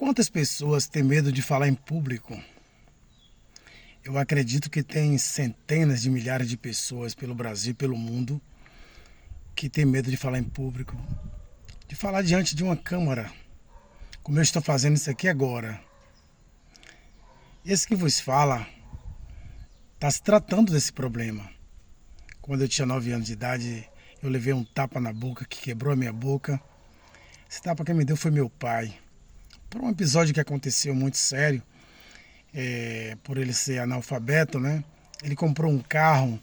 Quantas pessoas têm medo de falar em público? Eu acredito que tem centenas de milhares de pessoas pelo Brasil e pelo mundo que têm medo de falar em público, de falar diante de uma câmera, como eu estou fazendo isso aqui agora. Esse que vos fala está se tratando desse problema. Quando eu tinha 9 anos de idade, eu levei um tapa na boca que quebrou a minha boca. Esse tapa que me deu foi meu pai. Por um episódio que aconteceu muito sério, por ele ser analfabeto, né? Ele comprou um carro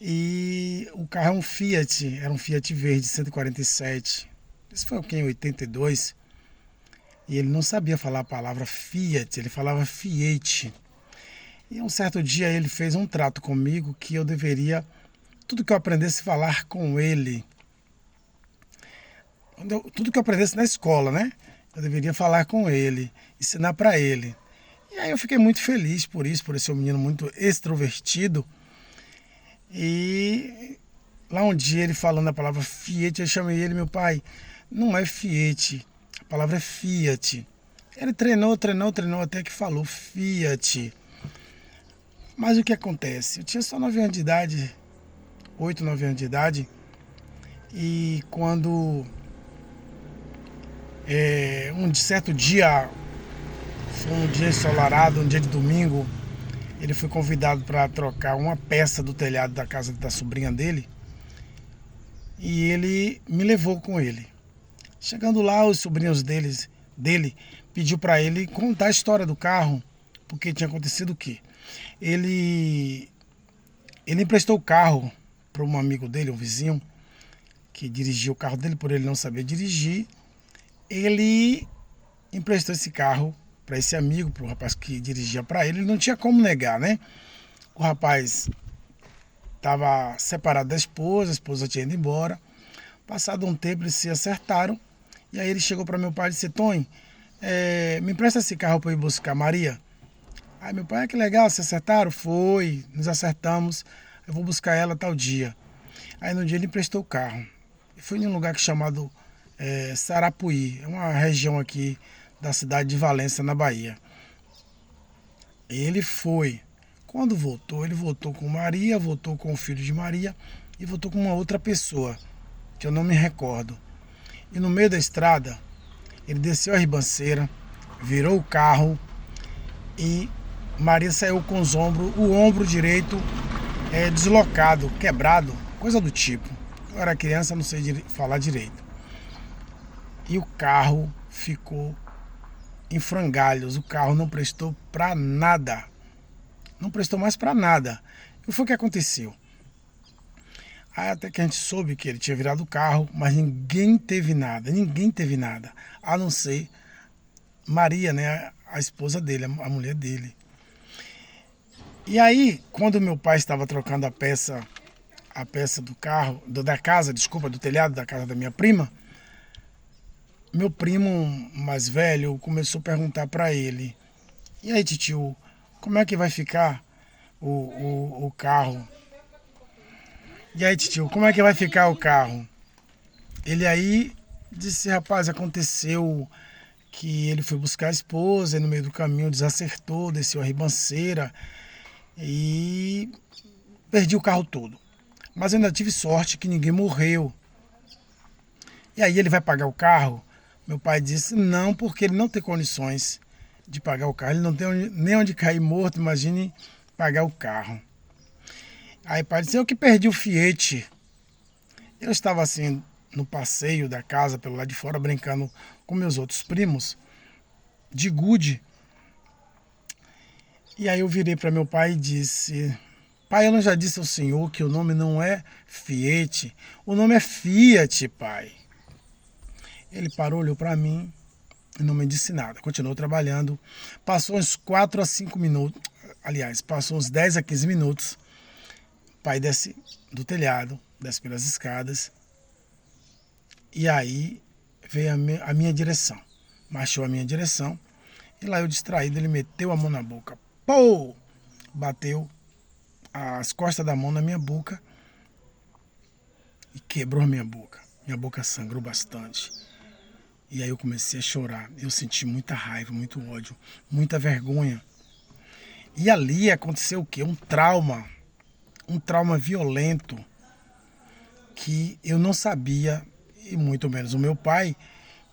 e o carro é um Fiat, era um Fiat Verde 147. Isso foi em 82. E ele não sabia falar a palavra Fiat, ele falava Fiat. E um certo dia ele fez um trato comigo que eu deveria, tudo que eu aprendesse a falar com ele, tudo que eu aprendesse na escola, né? Eu deveria falar com ele, ensinar para ele. E aí eu fiquei muito feliz por isso, por esse ser um menino muito extrovertido. E lá um dia ele falando a palavra Fiat, eu chamei ele, meu pai, não é Fiat, a palavra é Fiat. Ele treinou até que falou Fiat. Mas o que acontece? Eu tinha só 9 anos de idade, 8, 9 anos de idade, e quando um certo dia, foi um dia ensolarado, um dia de domingo, ele foi convidado para trocar uma peça do telhado da casa da sobrinha dele, e ele me levou com ele. Chegando lá, os sobrinhos dele pediu para ele contar a história do carro, porque tinha acontecido o quê? Ele emprestou o carro para um amigo dele, um vizinho, que dirigia o carro dele por ele não saber dirigir. Ele emprestou esse carro para esse amigo, para o rapaz que dirigia para ele. Ele não tinha como negar, né? O rapaz estava separado da esposa, a esposa tinha ido embora. Passado um tempo, eles se acertaram. E aí ele chegou para meu pai e disse: Tony, me empresta esse carro para eu ir buscar Maria. Aí meu pai, que legal, se acertaram? Foi, nos acertamos, eu vou buscar ela tal dia. Aí no dia ele emprestou o carro. E foi em um lugar chamado Sarapuí, é uma região aqui da cidade de Valença, na Bahia. Ele foi. Quando voltou, ele voltou com Maria, voltou com o filho de Maria e voltou com uma outra pessoa, que eu não me recordo. E no meio da estrada, ele desceu a ribanceira, virou o carro e Maria saiu com o ombro direito deslocado, quebrado, coisa do tipo. Eu era criança, não sei falar direito. E o carro ficou em frangalhos, o carro não prestou para nada. Não prestou mais para nada. E foi o que aconteceu? Aí até que a gente soube que ele tinha virado o carro, mas ninguém teve nada, a não ser Maria, né, a esposa dele, a mulher dele. E aí, quando meu pai estava trocando a peça do carro, da casa, desculpa, do telhado da casa da minha prima, meu primo mais velho começou a perguntar para ele: e aí, titio, como é que vai ficar o carro? E aí, titio, como é que vai ficar o carro? Ele aí disse: rapaz, aconteceu que ele foi buscar a esposa e no meio do caminho desacertou, desceu a ribanceira e perdi o carro todo. Mas eu ainda tive sorte que ninguém morreu. E aí ele vai pagar o carro? Meu pai disse não, porque ele não tem condições de pagar o carro. Ele não tem nem onde cair morto, imagine pagar o carro. Aí o pai disse: eu que perdi o Fiat. Eu estava assim no passeio da casa, pelo lado de fora, brincando com meus outros primos, de gude. E aí eu virei para meu pai e disse: pai, eu não já disse ao senhor que o nome não é Fiat, o nome é Fiat, pai. Ele parou, olhou para mim e não me disse nada. Continuou trabalhando. Passou uns 4 a 5 minutos, aliás, passou uns 10 a 15 minutos. O pai desce do telhado, desce pelas escadas. E aí veio a minha direção. Marchou a minha direção. E lá eu distraído, ele meteu a mão na boca. Pô! Bateu as costas da mão na minha boca e quebrou a minha boca. Minha boca sangrou bastante. E aí eu comecei a chorar. Eu senti muita raiva, muito ódio, muita vergonha. E ali aconteceu o quê? Um trauma violento que eu não sabia, e muito menos o meu pai,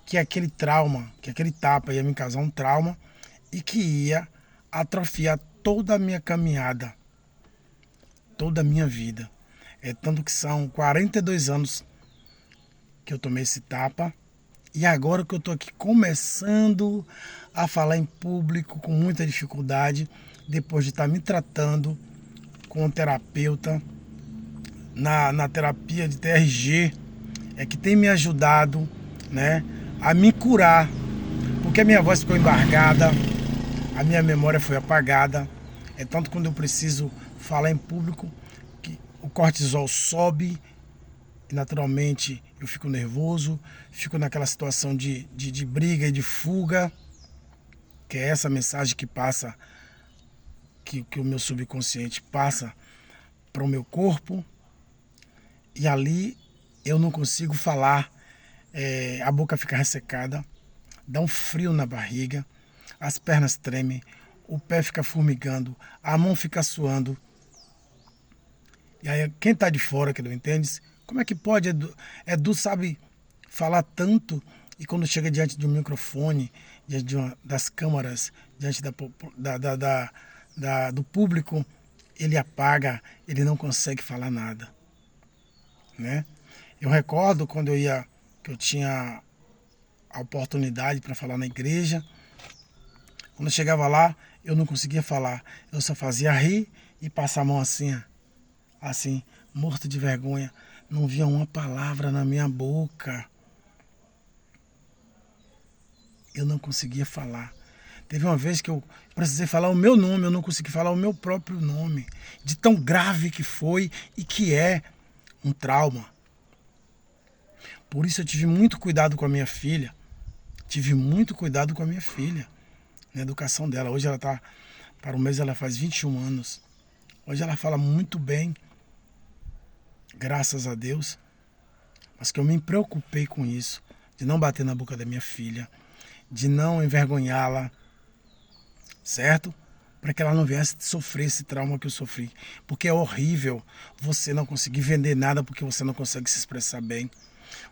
que aquele trauma, que aquele tapa ia me causar um trauma e que ia atrofiar toda a minha caminhada, toda a minha vida. É tanto que são 42 anos que eu tomei esse tapa e agora que eu estou aqui começando a falar em público com muita dificuldade, depois de estar me tratando com um terapeuta na terapia de TRG, é que tem me ajudado, né, a me curar, porque a minha voz ficou embargada, a minha memória foi apagada. É tanto quando eu preciso falar em público que o cortisol sobe e naturalmente eu fico nervoso, fico naquela situação de briga e de fuga, que é essa mensagem que passa, que o meu subconsciente passa para o meu corpo, e ali eu não consigo falar, a boca fica ressecada, dá um frio na barriga, as pernas tremem, o pé fica formigando, a mão fica suando. E aí quem está de fora que não entende, como é que pode, Edu sabe falar tanto e quando chega diante de um microfone, diante das câmaras, diante do público, ele apaga, ele não consegue falar nada, né? Eu recordo quando que eu tinha a oportunidade para falar na igreja, quando eu chegava lá, eu não conseguia falar, eu só fazia rir e passar a mão assim, morto de vergonha, não via uma palavra na minha boca. Eu não conseguia falar. Teve uma vez que eu precisei falar o meu nome, eu não consegui falar o meu próprio nome, de tão grave que foi e que é um trauma. Por isso eu tive muito cuidado com a minha filha, na educação dela. Hoje ela está, para o mês ela faz 21 anos. Hoje ela fala muito bem, graças a Deus, mas que eu me preocupei com isso, de não bater na boca da minha filha, de não envergonhá-la, certo? Para que ela não viesse sofrer esse trauma que eu sofri. Porque é horrível você não conseguir vender nada porque você não consegue se expressar bem.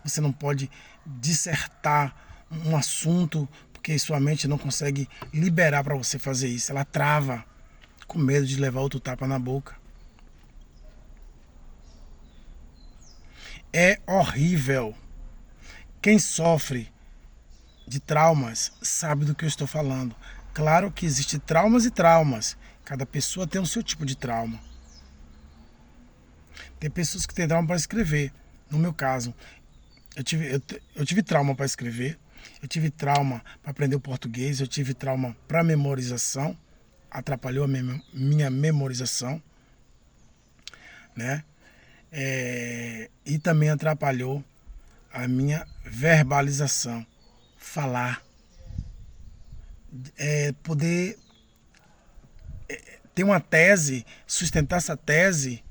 Você não pode dissertar um assunto porque sua mente não consegue liberar para você fazer isso. Ela trava com medo de levar outro tapa na boca. É horrível. Quem sofre de traumas sabe do que eu estou falando. Claro que existem traumas e traumas. Cada pessoa tem o seu tipo de trauma. Tem pessoas que têm trauma para escrever. No meu caso, eu tive trauma para escrever, eu tive trauma para aprender o português, eu tive trauma para memorização, atrapalhou a minha memorização, né? E também atrapalhou a minha verbalização, falar, poder ter uma tese, sustentar essa tese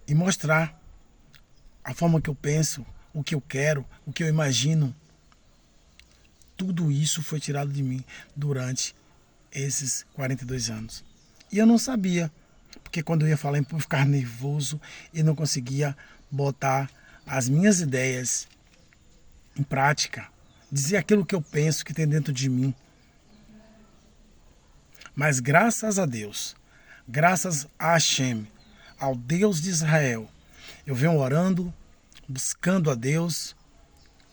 e mostrar a forma que eu penso, o que eu quero, o que eu imagino. Tudo isso foi tirado de mim durante esses 42 anos. E eu não sabia, porque quando eu ia falar em público, eu ficava nervoso e não conseguia botar as minhas ideias em prática, dizer aquilo que eu penso, que tem dentro de mim. Mas graças a Deus, graças a Hashem, ao Deus de Israel, eu venho orando, buscando a Deus,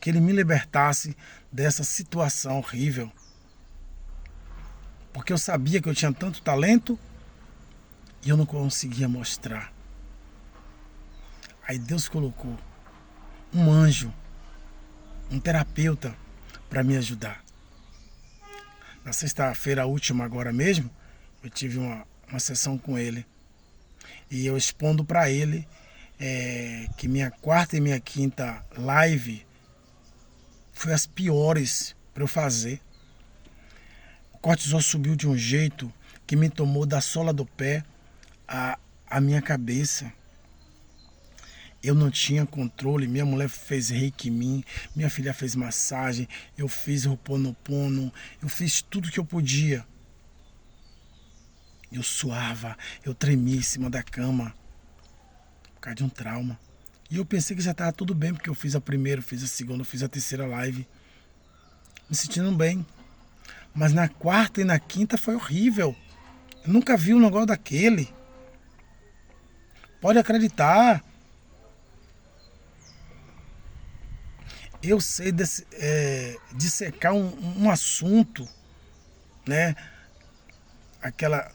que Ele me libertasse dessa situação horrível. Porque eu sabia que eu tinha tanto talento e eu não conseguia mostrar. Aí Deus colocou um anjo, um terapeuta para me ajudar. Na sexta-feira última agora mesmo, eu tive uma sessão com ele. E eu expondo para ele que minha quarta e minha quinta live foi as piores para eu fazer. O cortisol subiu de um jeito que me tomou da sola do pé à minha cabeça. Eu não tinha controle, minha mulher fez reiki em mim, minha filha fez massagem, eu fiz Ho'oponopono, eu fiz tudo que eu podia. Eu suava, eu tremia em cima da cama, por causa de um trauma. E eu pensei que já estava tudo bem, porque eu fiz a primeira, fiz a segunda, fiz a terceira live, me sentindo bem. Mas na quarta e na quinta foi horrível. Eu nunca vi um negócio daquele. Pode acreditar. Eu sei dissecar um assunto, né?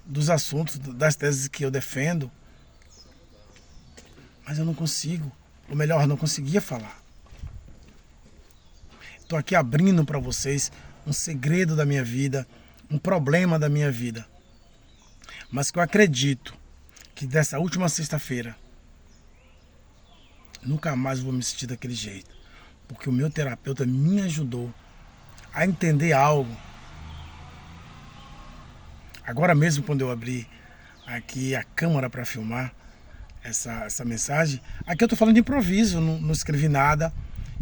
Dos assuntos, das teses que eu defendo, mas eu não consigo. Ou melhor, eu não conseguia falar. Estou aqui abrindo para vocês um segredo da minha vida, um problema da minha vida. Mas que eu acredito que dessa última sexta-feira, nunca mais vou me sentir daquele jeito. Porque o meu terapeuta me ajudou a entender algo. Agora mesmo, quando eu abri aqui a câmera para filmar essa mensagem, aqui eu tô falando de improviso, não escrevi nada.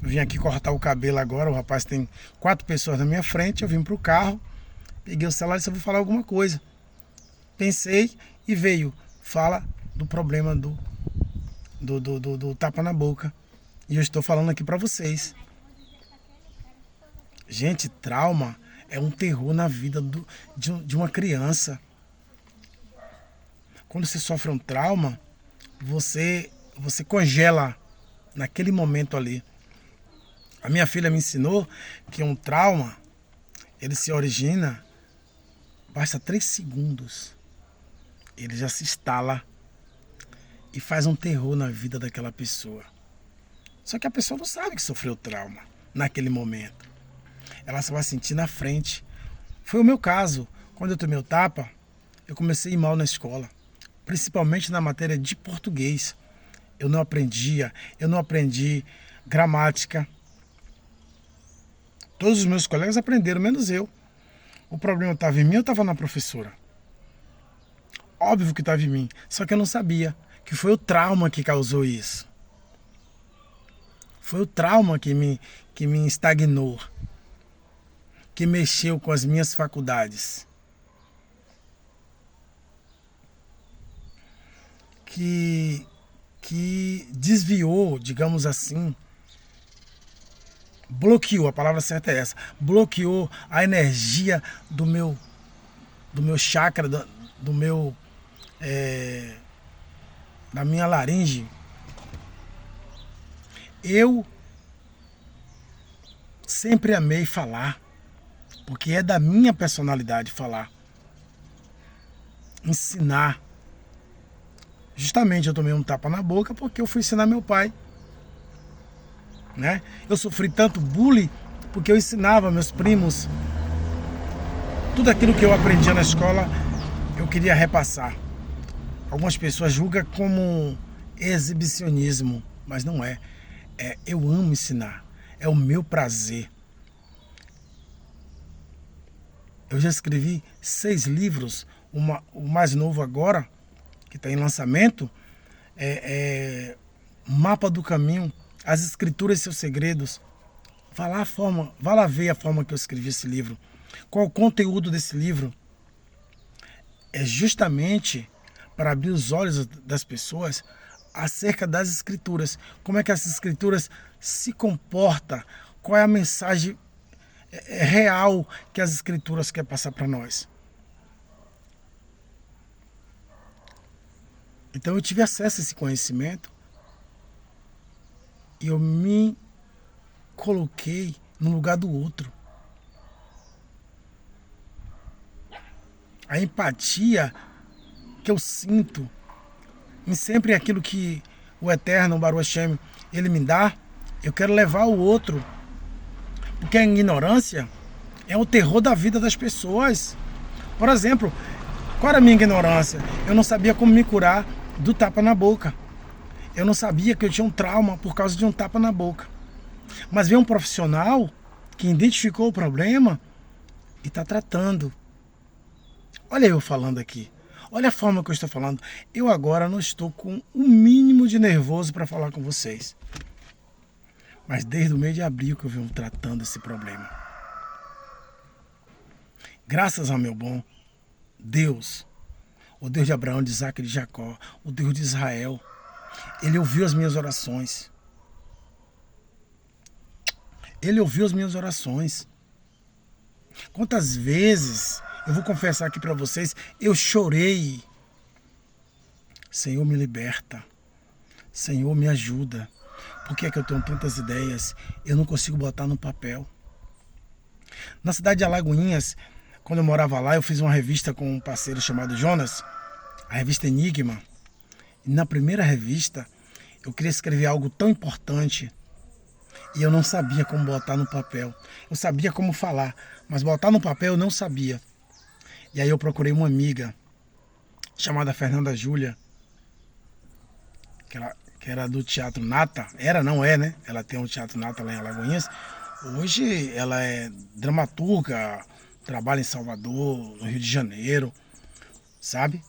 Eu vim aqui cortar o cabelo agora, o rapaz tem 4 pessoas na minha frente, eu vim pro carro, peguei o celular e disse, eu vou falar alguma coisa. Pensei e veio, fala do problema do tapa na boca. E eu estou falando aqui para vocês. Gente, trauma é um terror na vida de uma criança. Quando você sofre um trauma, você congela naquele momento ali. A minha filha me ensinou que um trauma, ele se origina, basta 3 segundos. Ele já se instala e faz um terror na vida daquela pessoa. Só que a pessoa não sabe que sofreu trauma naquele momento. Ela só vai sentir na frente. Foi o meu caso. Quando eu tomei o tapa, eu comecei a ir mal na escola. Principalmente na matéria de português. Eu não aprendi gramática. Todos os meus colegas aprenderam, menos eu. O problema estava em mim ou estava na professora? Óbvio que estava em mim, só que eu não sabia que foi o trauma que causou isso. Foi o trauma que me estagnou, que mexeu com as minhas faculdades, que desviou, digamos assim, bloqueou, a palavra certa é essa, bloqueou a energia do meu chakra, da minha laringe. Eu sempre amei falar, porque é da minha personalidade falar, ensinar. Justamente eu tomei um tapa na boca porque eu fui ensinar meu pai, né? Eu sofri tanto bullying porque eu ensinava meus primos. Tudo aquilo que eu aprendia na escola, eu queria repassar. Algumas pessoas julgam como exibicionismo, mas não é. Eu amo ensinar, é o meu prazer. Eu já escrevi 6 livros, o mais novo agora, que está em lançamento, Mapa do Caminho, As Escrituras e Seus Segredos. Vá lá ver a forma que eu escrevi esse livro. Qual o conteúdo desse livro? É justamente para abrir os olhos das pessoas acerca das escrituras. Como é que essas escrituras se comportam? Qual é a mensagem real que as escrituras querem passar para nós? Então eu tive acesso a esse conhecimento e eu me coloquei no lugar do outro. A empatia que eu sinto em sempre aquilo que o Eterno, o Baruch Hashem, ele me dá, eu quero levar o outro. Porque a ignorância é o terror da vida das pessoas. Por exemplo, qual era a minha ignorância? Eu não sabia como me curar do tapa na boca. Eu não sabia que eu tinha um trauma por causa de um tapa na boca. Mas veio um profissional que identificou o problema e está tratando. Olha eu falando aqui. Olha a forma que eu estou falando. Eu agora não estou com o mínimo de nervoso para falar com vocês. Mas desde o mês de abril que eu venho tratando esse problema. Graças ao meu bom Deus, o Deus de Abraão, de Isaac e de Jacó, o Deus de Israel, Ele ouviu as minhas orações. Ele ouviu as minhas orações. Quantas vezes, eu vou confessar aqui para vocês, eu chorei. Senhor, me liberta. Senhor, me ajuda. Por que é que eu tenho tantas ideias? Eu não consigo botar no papel. Na cidade de Alagoinhas, quando eu morava lá, eu fiz uma revista com um parceiro chamado Jonas, a revista Enigma. E na primeira revista, eu queria escrever algo tão importante e eu não sabia como botar no papel. Eu sabia como falar, mas botar no papel eu não sabia. E aí eu procurei uma amiga chamada Fernanda Júlia, que era do Teatro Nata. Era, não é, né? Ela tem um Teatro Nata lá em Alagoinhas. Hoje ela é dramaturga, trabalha em Salvador, no Rio de Janeiro, sabe?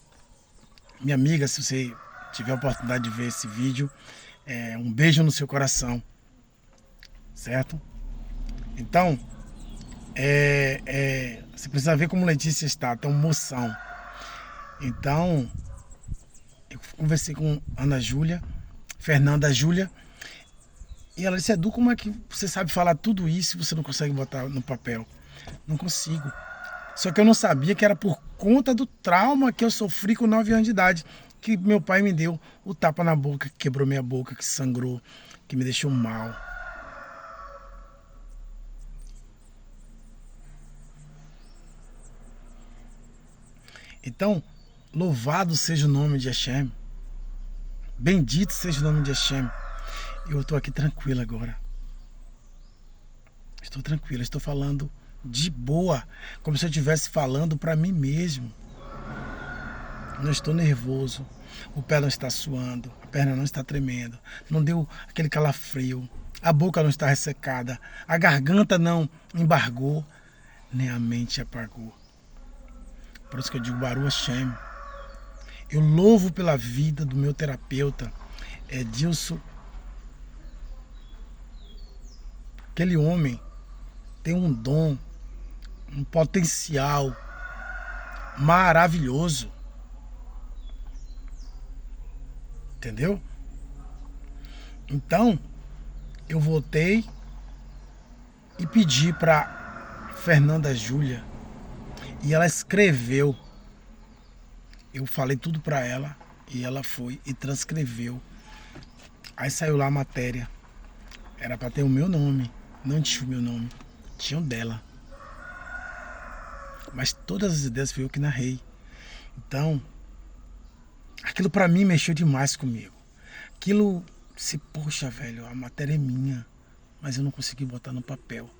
Minha amiga, se você tiver a oportunidade de ver esse vídeo, um beijo no seu coração, certo? Então, você precisa ver como Letícia está, tem uma moção. Então, eu conversei com Ana Júlia, Fernanda Júlia, e ela disse: Edu, como é que você sabe falar tudo isso e você não consegue botar no papel? Não consigo. Só que eu não sabia que era por conta do trauma que eu sofri com 9 anos de idade, que meu pai me deu o tapa na boca, que quebrou minha boca, que sangrou, que me deixou mal. Então, louvado seja o nome de Hashem. Bendito seja o nome de Hashem. Eu estou aqui tranquilo agora. Estou tranquilo, estou falando de boa, como se eu estivesse falando para mim mesmo. Não estou nervoso, o pé não está suando, a perna não está tremendo, não deu aquele calafrio, a boca não está ressecada, a garganta não embargou, nem a mente apagou. Por isso que eu digo Baruch Hashem. Eu louvo pela vida do meu terapeuta, Edilson. Aquele homem tem um dom, um potencial maravilhoso. Entendeu? Então, eu voltei e pedi para Fernanda Júlia e ela escreveu. Eu falei tudo para ela e ela foi e transcreveu. Aí saiu lá a matéria. Era para ter o meu nome, não tinha o meu nome, tinha o dela. Mas todas as ideias fui eu que narrei. Então, aquilo para mim mexeu demais comigo. Aquilo, poxa, velho, a matéria é minha, mas eu não consegui botar no papel.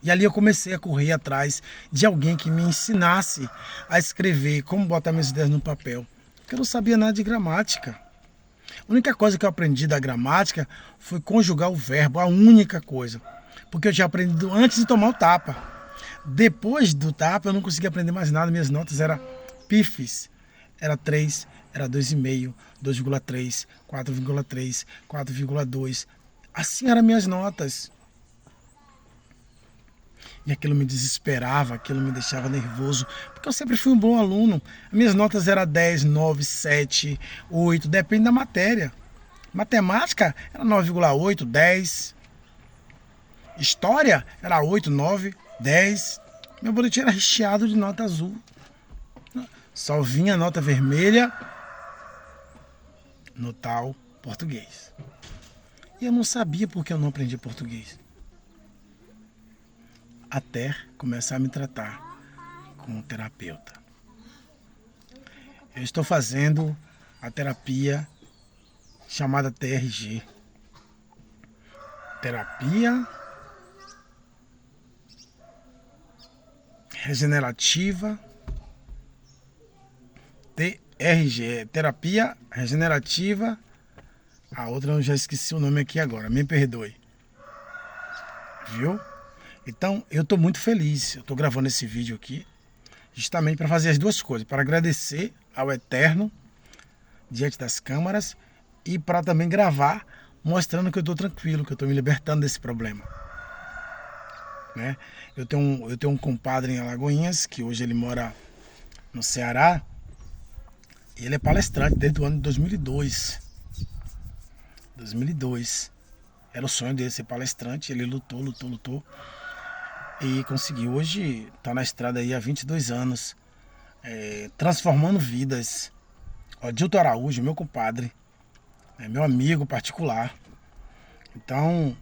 E ali eu comecei a correr atrás de alguém que me ensinasse a escrever, como botar minhas ideias no papel. Porque eu não sabia nada de gramática. A única coisa que eu aprendi da gramática foi conjugar o verbo, a única coisa. Porque eu tinha aprendido antes de tomar o tapa. Depois do tapa eu não consegui aprender mais nada, minhas notas eram pifes. Era 3, era 2,5, 2,3, 4,3, 4,2. Assim eram minhas notas. E aquilo me desesperava, aquilo me deixava nervoso, porque eu sempre fui um bom aluno. As minhas notas eram 10, 9, 7, 8, depende da matéria. Matemática era 9,8, 10. História era 8, 9, 10. Meu boletim era recheado de nota azul. Só vinha nota vermelha no tal português. E eu não sabia porque eu não aprendi português. Até começar a me tratar como terapeuta. Eu estou fazendo a terapia chamada TRG. Terapia Regenerativa. TRG, Terapia Regenerativa. A outra eu já esqueci o nome aqui agora, me perdoe. Viu? Então, eu estou muito feliz. Eu estou gravando esse vídeo aqui justamente para fazer as duas coisas. Para agradecer ao eterno diante das câmeras e para também gravar mostrando que eu estou tranquilo, que eu estou me libertando desse problema. Né? Eu tenho um compadre em Alagoinhas, que hoje ele mora no Ceará, e ele é palestrante desde o ano de 2002. 2002. Era o sonho dele ser palestrante, ele lutou e conseguiu. Hoje está na estrada aí há 22 anos, transformando vidas. O Adilton Araújo, meu compadre, meu amigo particular. Então,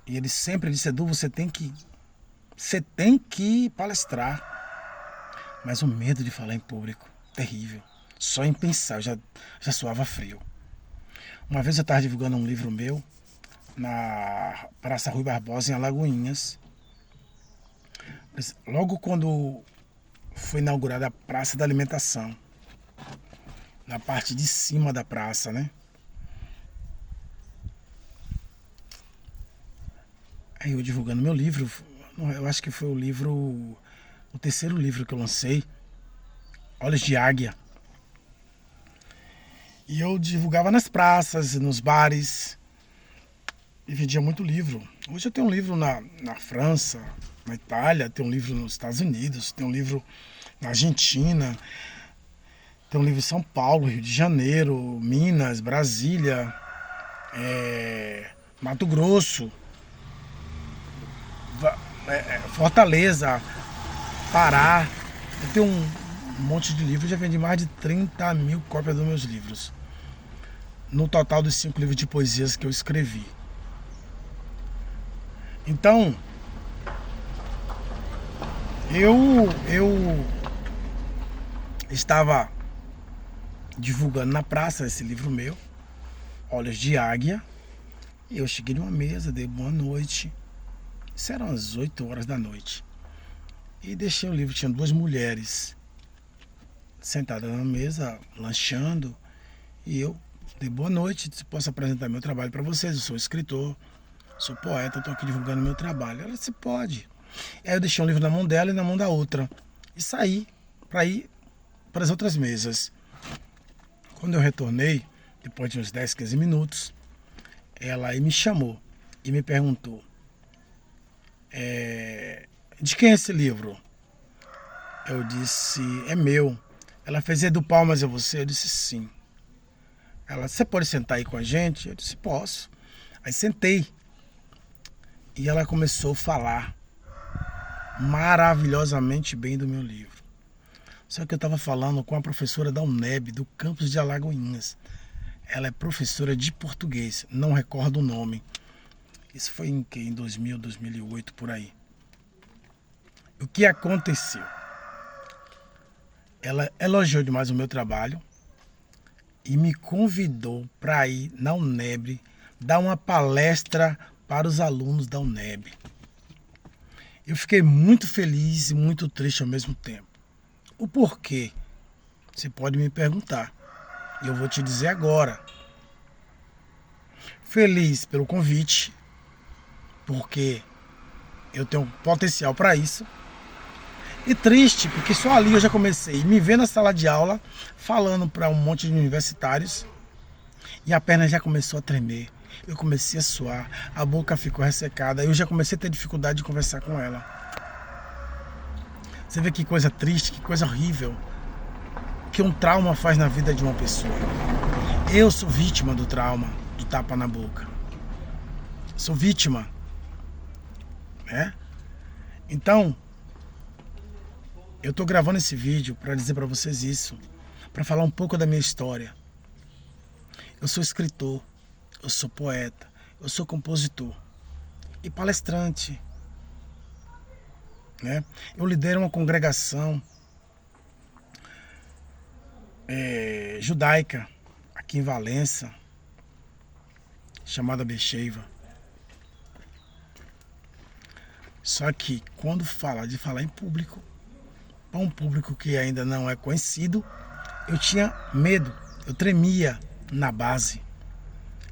e ele sempre disse: Edu, você tem que palestrar. Mas o medo de falar em público, terrível. Só em pensar, eu já suava frio. Uma vez eu estava divulgando um livro meu na Praça Rui Barbosa, em Alagoinhas. Logo quando foi inaugurada a Praça da Alimentação, na parte de cima da praça, né? Aí eu divulgando meu livro, eu acho que foi o terceiro livro que eu lancei, Olhos de Águia. E eu divulgava nas praças, nos bares, e vendia muito livro. Hoje eu tenho um livro na França, na Itália, tenho um livro nos Estados Unidos, tenho um livro na Argentina, tenho um livro em São Paulo, Rio de Janeiro, Minas, Brasília, Mato Grosso, Fortaleza, Pará. Eu tenho um monte de livros, já vendi mais de 30 mil cópias dos meus livros. No total dos 5 livros de poesias que eu escrevi. Então, eu estava divulgando na praça esse livro meu, Olhos de Águia, e eu cheguei numa mesa, dei boa noite. Isso eram as 8 horas da noite. E deixei o livro, tinha 2 mulheres sentadas na mesa, lanchando, e eu dei boa noite, se posso apresentar meu trabalho para vocês, eu sou escritor, sou poeta, estou aqui divulgando meu trabalho. Ela disse: pode. Aí eu deixei um livro na mão dela e na mão da outra, e saí para ir para as outras mesas. Quando eu retornei, depois de uns 10, 15 minutos, ela aí me chamou e me perguntou: de quem é esse livro? Eu disse: é meu. Ela fez: Edu, palmas é você? Eu disse: sim. Ela: você pode sentar aí com a gente? Eu disse: posso. Aí sentei. E ela começou a falar maravilhosamente bem do meu livro. Só que eu estava falando com a professora da UNEB, do campus de Alagoinhas. Ela é professora de português, não recordo o nome. Isso foi em 2000, 2008, por aí. O que aconteceu? Ela elogiou demais o meu trabalho e me convidou para ir na UNEB dar uma palestra para os alunos da UNEB. Eu fiquei muito feliz e muito triste ao mesmo tempo. O porquê? Você pode me perguntar. E eu vou te dizer agora. Feliz pelo convite, porque eu tenho potencial para isso. E triste, porque só ali eu já comecei a me ver na sala de aula, falando para um monte de universitários, e a perna já começou a tremer. Eu comecei a suar, a boca ficou ressecada, eu já comecei a ter dificuldade de conversar com ela. Você vê que coisa triste, que coisa horrível que um trauma faz na vida de uma pessoa. Eu sou vítima do trauma, do tapa na boca. Sou vítima, né? Então, eu tô gravando esse vídeo para dizer para vocês isso, para falar um pouco da minha história. Eu sou escritor, eu sou poeta, eu sou compositor e palestrante, né? Eu lidero uma congregação judaica aqui em Valença, chamada Becheiva. Só que quando fala de falar em público, para um público que ainda não é conhecido, eu tinha medo, eu tremia na base.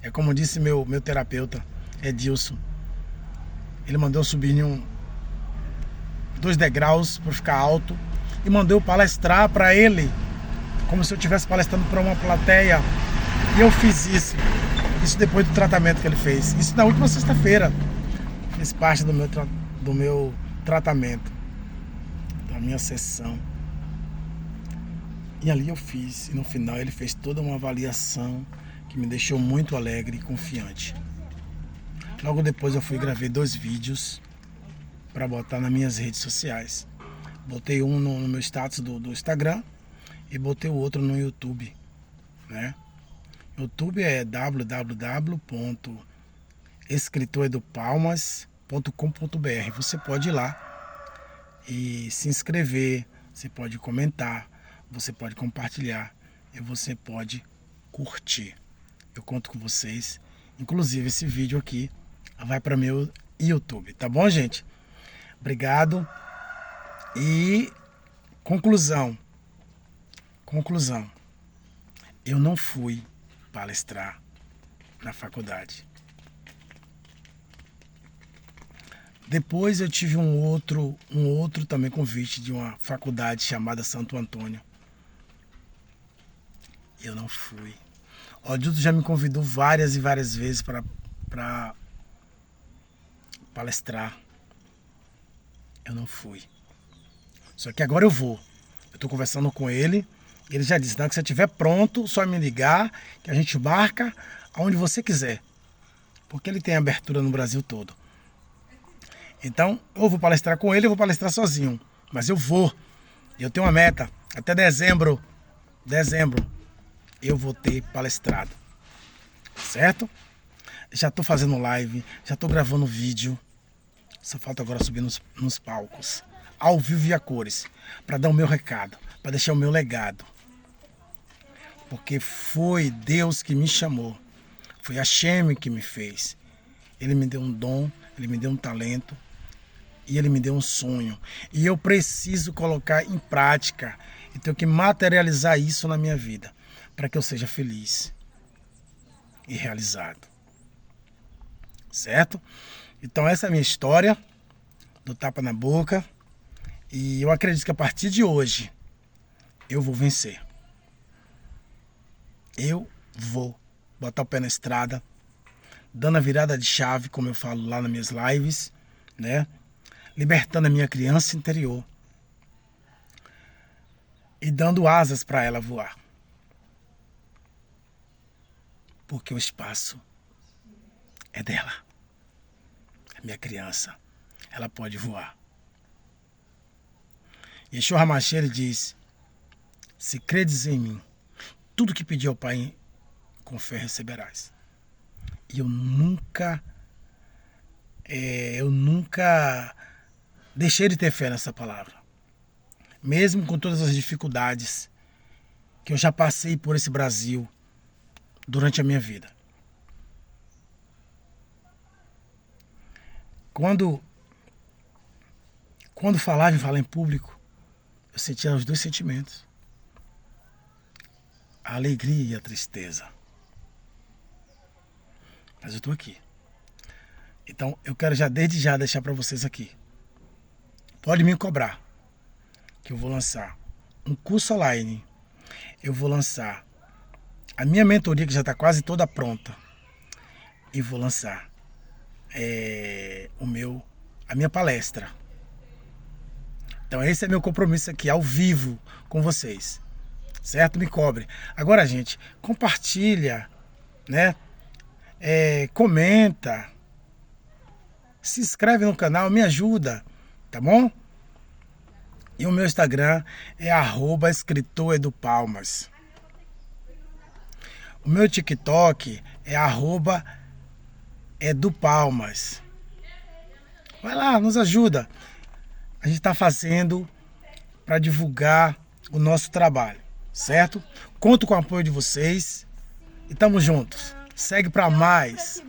É como disse meu terapeuta, Edilson. Ele mandou eu subir em 2 degraus para ficar alto e mandou eu palestrar para ele como se eu estivesse palestrando para uma plateia. E eu fiz isso depois do tratamento que ele fez. Isso na última sexta-feira. Fez parte do meu tratamento, da minha sessão. E ali eu fiz. E no final ele fez toda uma avaliação que me deixou muito alegre e confiante. Logo depois eu fui e gravei 2 vídeos para botar nas minhas redes sociais. Botei um no meu status do Instagram e botei o outro no YouTube, né? YouTube é www.escritoredopalmas.com.br. Você pode ir lá e se inscrever, você pode comentar, você pode compartilhar e você pode curtir. Eu conto com vocês. Inclusive esse vídeo aqui vai para meu YouTube, tá bom, gente? Obrigado. E conclusão. Eu não fui palestrar na faculdade. Depois eu tive um outro também convite de uma faculdade chamada Santo Antônio. Eu não fui. O Adilto já me convidou várias e várias vezes para palestrar. Eu não fui. Só que agora eu vou. Eu estou conversando com ele. Ele já disse, que se você estiver pronto, só me ligar, que a gente marca aonde você quiser. Porque ele tem abertura no Brasil todo. Então, eu vou palestrar com ele, eu vou palestrar sozinho. Mas eu vou. Eu tenho uma meta. Até dezembro, eu vou ter palestrado. Certo? Já estou fazendo live, já estou gravando vídeo. Só falta agora subir nos palcos. Ao vivo e a cores. Para dar o meu recado. Para deixar o meu legado. Porque foi Deus que me chamou. Foi a Hashem que me fez. Ele me deu um dom, ele me deu um talento e ele me deu um sonho. E eu preciso colocar em prática e tenho que materializar isso na minha vida para que eu seja feliz e realizado. Certo? Então essa é a minha história do tapa na boca e eu acredito que a partir de hoje eu vou vencer. Eu vou botar o pé na estrada, dando a virada de chave, como eu falo lá nas minhas lives, né? Libertando a minha criança interior e dando asas para ela voar. Porque o espaço é dela. A minha criança, ela pode voar. Yeshua HaMashiach, ele diz, se credes em mim, tudo que pedir ao Pai com fé receberás. E eu nunca deixei de ter fé nessa palavra. Mesmo com todas as dificuldades que eu já passei por esse Brasil durante a minha vida. Quando falava em público, eu sentia os 2 sentimentos. A alegria e a tristeza. Mas eu estou aqui. Então eu quero desde já deixar para vocês aqui. Pode me cobrar. Que eu vou lançar um curso online. Eu vou lançar a minha mentoria que já está quase toda pronta. E vou lançar a minha palestra. Então esse é meu compromisso aqui ao vivo com vocês. Certo? Me cobre. Agora, gente, compartilha, né? Comenta. Se inscreve no canal, me ajuda, tá bom? E o meu Instagram é @escritoredopalmas. O meu TikTok é @edupalmas. Vai lá, nos ajuda. A gente está fazendo para divulgar o nosso trabalho, certo? Conto com o apoio de vocês e tamo juntos. Segue para mais.